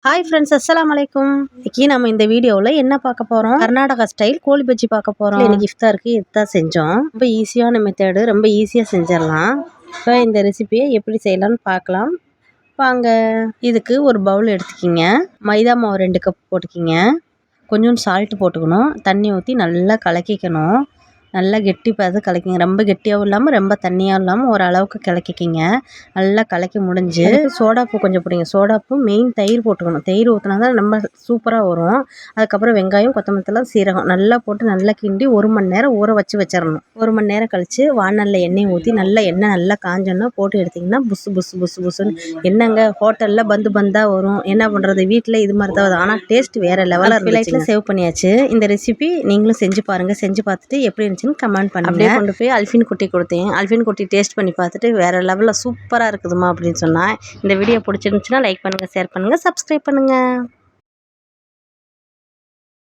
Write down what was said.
Hi friends, அஸ்ஸலாமு அலைக்கும். இன்னைக்கு நம்ம இந்த வீடியோவில் என்ன பார்க்க போகிறோம்? கர்நாடகா ஸ்டைல் கோழி பஜ்ஜி பார்க்க போகிறோம். இன்னைக்கு இஃப்தாருக்கு இதுதான் செஞ்சோம். ரொம்ப ஈஸியான மெத்தடு, ரொம்ப ஈஸியாக செஞ்சிடலாம். இப்போ இந்த ரெசிபியை எப்படி செய்யலாம்னு பார்க்கலாம் வாங்க. இதுக்கு ஒரு பவுல் எடுத்துக்கிங்க. மைதா மாவு 2 கப் போட்டுக்கிங்க. கொஞ்சம் சால்ட்டு போட்டுக்கணும். தண்ணி ஊற்றி நல்லா கலக்கிக்கணும். நல்லா கெட்டி பார்த்து கலக்கிங்க. ரொம்ப கெட்டியாகவும் இல்லாமல் ரொம்ப தண்ணியாகவும் இல்லாமல் ஓரளவுக்கு கலக்கிக்கிங்க. நல்லா கலக்கி முடிஞ்சு சோடாப்பூ கொஞ்சம் போடுங்க. சோடாப்பூ மெயின் தயிர் போட்டுக்கணும். தயிர் ஊற்றினா தான் ரொம்ப சூப்பராக வரும். அதுக்கப்புறம் வெங்காயம், கொத்தமல்லி, சீரகம் நல்லா போட்டு நல்லா கிண்டி 1 மணி நேரம் ஊற வச்சிடணும். 1 மணி நேரம் கழித்து வானலில் எண்ணெய் ஊற்றி எண்ணெய் நல்லா காஞ்சோன்னா போட்டு எடுத்திங்கன்னா புஸ்ஸுன்னு என்னங்க ஹோட்டலில் பந்தாக வரும். என்ன பண்ணுறது, வீட்டில் இது மாதிரி தான் வரும். ஆனால் டேஸ்ட் வேறு லெவலாக இருக்கும். சேவ் பண்ணியாச்சு. இந்த ரெசிபி நீங்களும் செஞ்சு பாருங்கள். செஞ்சு பார்த்துட்டு எப்படி இருந்துச்சு கமெண்ட் பண்ணுங்க. அப்படியே கொண்டு போய் அல்ஃபின் குட்டி கொடுத்தேன். அல்ஃபின் குட்டி டேஸ்ட் பண்ணி பார்த்துட்டு வேற லெவலில் சூப்பராக இருக்குதுமா அப்படின்னு சொன்னா. இந்த வீடியோ பிடிச்சிருந்துச்சுன்னா லைக் பண்ணுங்கள், ஷேர் பண்ணுங்கள், சப்ஸ்கிரைப் பண்ணுங்கள்.